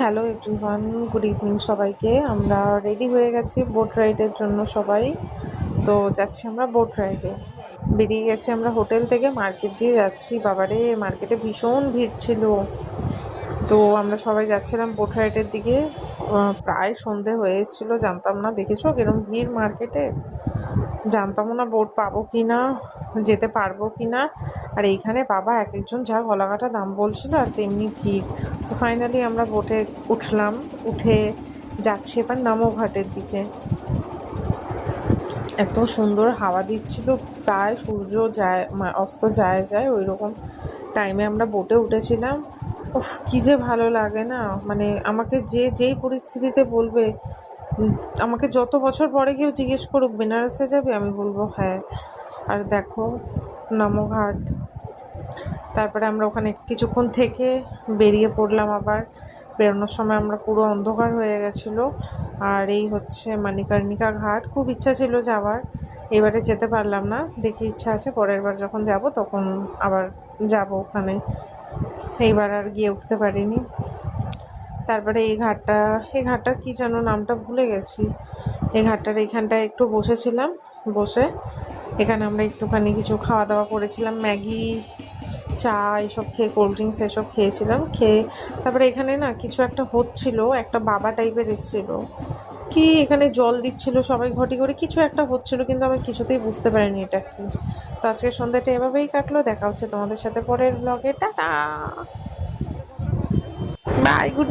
Hello everyone, good evening সবাইকে। আমরা ready হয়ে গেছি বোট রাইডের জন্য সবাই। তো যাচ্ছি আমরা বোট রাইডে। বেরিয়ে গেছি আমরা হোটেল থেকে, মার্কেট দিয়ে যাচ্ছি। বাবারে, মার্কেটে ভীষণ ভিড় ছিল। তো আমরা সবাই যাচ্ছিলাম বোট রাইডের দিকে। প্রায় সন্ধে হয়ে এসেছিলো, জানতাম না। দেখেছো কিরম ভিড় মার্কেটে? জানতামও না বোট পাবো কি না, যেতে পারবো কি না। আর এইখানে বাবা এক একজন যা গলাকাটা দাম বলছিল, আর তেমনি ভিড়। তো ফাইনালি আমরা বোটে উঠলাম। উঠে যাচ্ছি এবার নামো ঘাটের দিকে। এত সুন্দর হাওয়া দিচ্ছিল, প্রায় সূর্য যায় অস্ত যায় ওই রকম টাইমে আমরা বোটে উঠেছিলাম। উফ, কী যে ভালো লাগে না। মানে আমাকে যেই পরিস্থিতিতে বলবে, আমাকে যত বছর পরে কেউ জিজ্ঞেস করুক বেনারসে যাবে, আমি বলবো হ্যাঁ। আর দেখো নামো ঘাট। তারপরে আমরা ওখানে কিছুক্ষণ থেকে বেরিয়ে পড়লাম। আবার বেরোনোর সময় আমরা পুরো অন্ধকার হয়ে গেছিলো। আর এই হচ্ছে মণিকর্ণিকা ঘাট। খুব ইচ্ছা ছিল যাওয়ার, এবারে যেতে পারলাম না। দেখি ইচ্ছা আছে পরের বার যখন যাব তখন আবার যাব ওখানে। এইবার আর গিয়ে উঠতে পারিনি। তারপরে এই ঘাটটা কী যেন নামটা ভুলে গেছি। এই ঘাটটার এইখানটায় একটু বসেছিলাম। বসে এখানে আমরা একটুখানি কিছু খাওয়া দাওয়া করেছিলাম, ম্যাগি, চা এইসব খেয়ে, কোল্ড ড্রিঙ্কস এসব খেয়েছিলাম। খেয়ে তারপরে এখানে না কিছু একটা হচ্ছিল, একটা বাবা টাইপের এসেছিলো। কি এখানে জল দিচ্ছিল সবাই ঘটি করে, কিছু একটা হচ্ছিল, কিন্তু আমি কিছুতেই বুঝতে পারিনি এটা কি। তো আজকের সন্ধ্যাটা এভাবেই কাটলো। দেখা হচ্ছে তোমাদের সাথে পরের ব্লগে। Tata, bye, good.